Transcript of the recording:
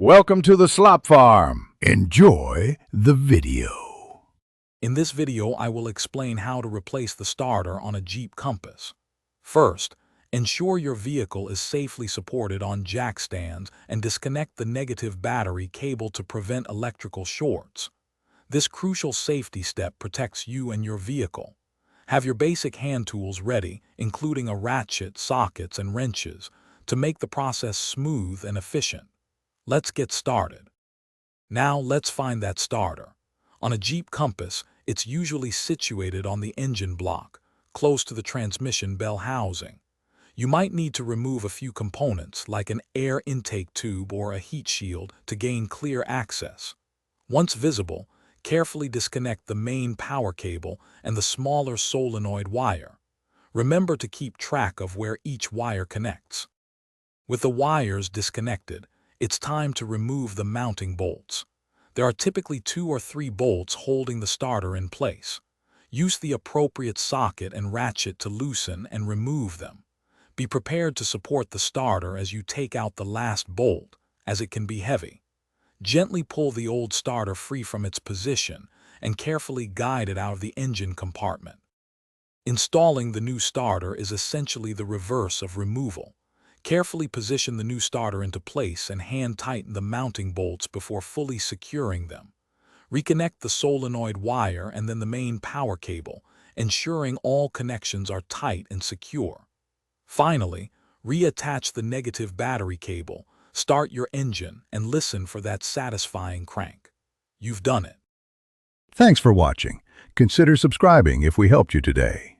Welcome to the Slop Farm. Enjoy the video. In this video, I will explain how to replace the starter on a Jeep Compass. First, ensure your vehicle is safely supported on jack stands and disconnect the negative battery cable to prevent electrical shorts. This crucial safety step protects you and your vehicle. Have your basic hand tools ready, including a ratchet, sockets, and wrenches, to make the process smooth and efficient. Let's get started. Now let's find that starter. On a Jeep Compass, it's usually situated on the engine block, close to the transmission bell housing. You might need to remove a few components like an air intake tube or a heat shield to gain clear access. Once visible, carefully disconnect the main power cable and the smaller solenoid wire. Remember to keep track of where each wire connects. With the wires disconnected, it's time to remove the mounting bolts. There are typically 2 or 3 bolts holding the starter in place. Use the appropriate socket and ratchet to loosen and remove them. Be prepared to support the starter as you take out the last bolt, as it can be heavy. Gently pull the old starter free from its position and carefully guide it out of the engine compartment. Installing the new starter is essentially the reverse of removal. Carefully position the new starter into place and hand-tighten the mounting bolts before fully securing them. Reconnect the solenoid wire and then the main power cable, ensuring all connections are tight and secure. Finally, reattach the negative battery cable, start your engine, and listen for that satisfying crank. You've done it. Thanks for watching. Consider subscribing if we helped you today.